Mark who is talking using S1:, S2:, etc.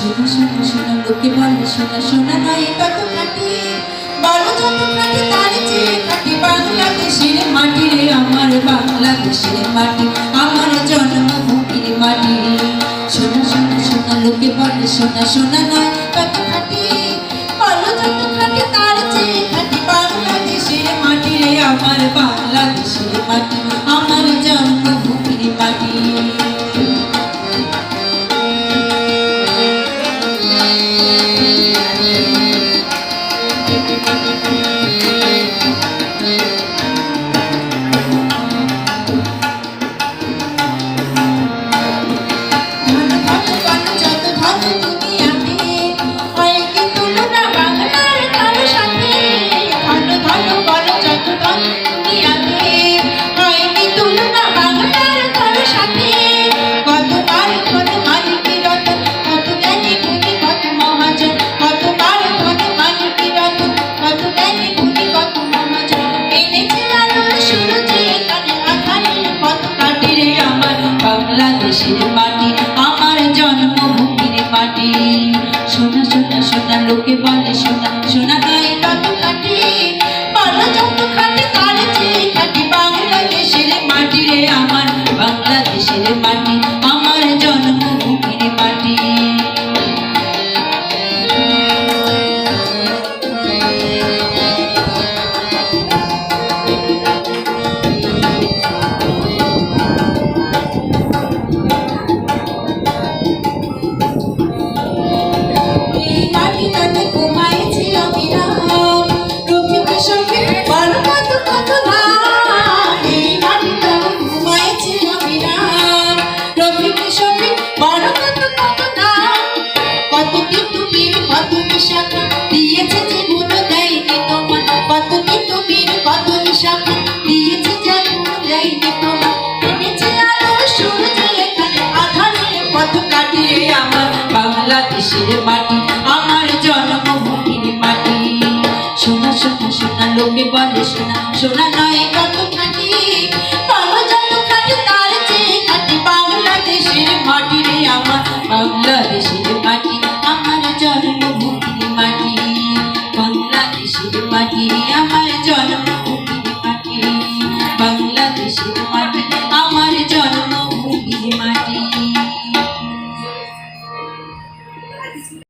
S1: শোনা শোনা শোনা লোকে বলে শোনা শোনা নয় কত খাটি বলো যত খাটি তার চেয়ে খাটি বাংলাদেশের মাটি রে আমার বাংলাদেশের মাটি আমার জন্মভূমির মাটি শোনা শোনা শোনা লোকে বলে শোনা শোনা নয় কত খাটি বলো যত খাটি তার চেয়ে খাটি বাংলাদেশের মাটি রে আমার বাংলাদেশের মাটি আমার জন্মভূমির মাটি বাংলাদেশের মাটি আমার জন্মভূমির মাটি শোনা শোনা শোনা লোকে বলে শোনা শোনা নয় কত খাটি বলো যত খাটি তার চেয়ে খাটি বাংলাদেশের মাটি রে আমার বাংলাদেশের মাটি আমার জন্মভূমির মাটি বাংলাদেশের মাটি আমার জন্মভূমির মাটি শোনা শোনা শোনা লোকে বলে শোনা শোনা নয় কত খাটি বলো যত খাটি তার চেয়ে খাটি বাংলাদেশের মাটি রে আমার বাংলাদেশের মাটি আমার জন্মভূমির মাটি বাংলাদেশের মাটি আমার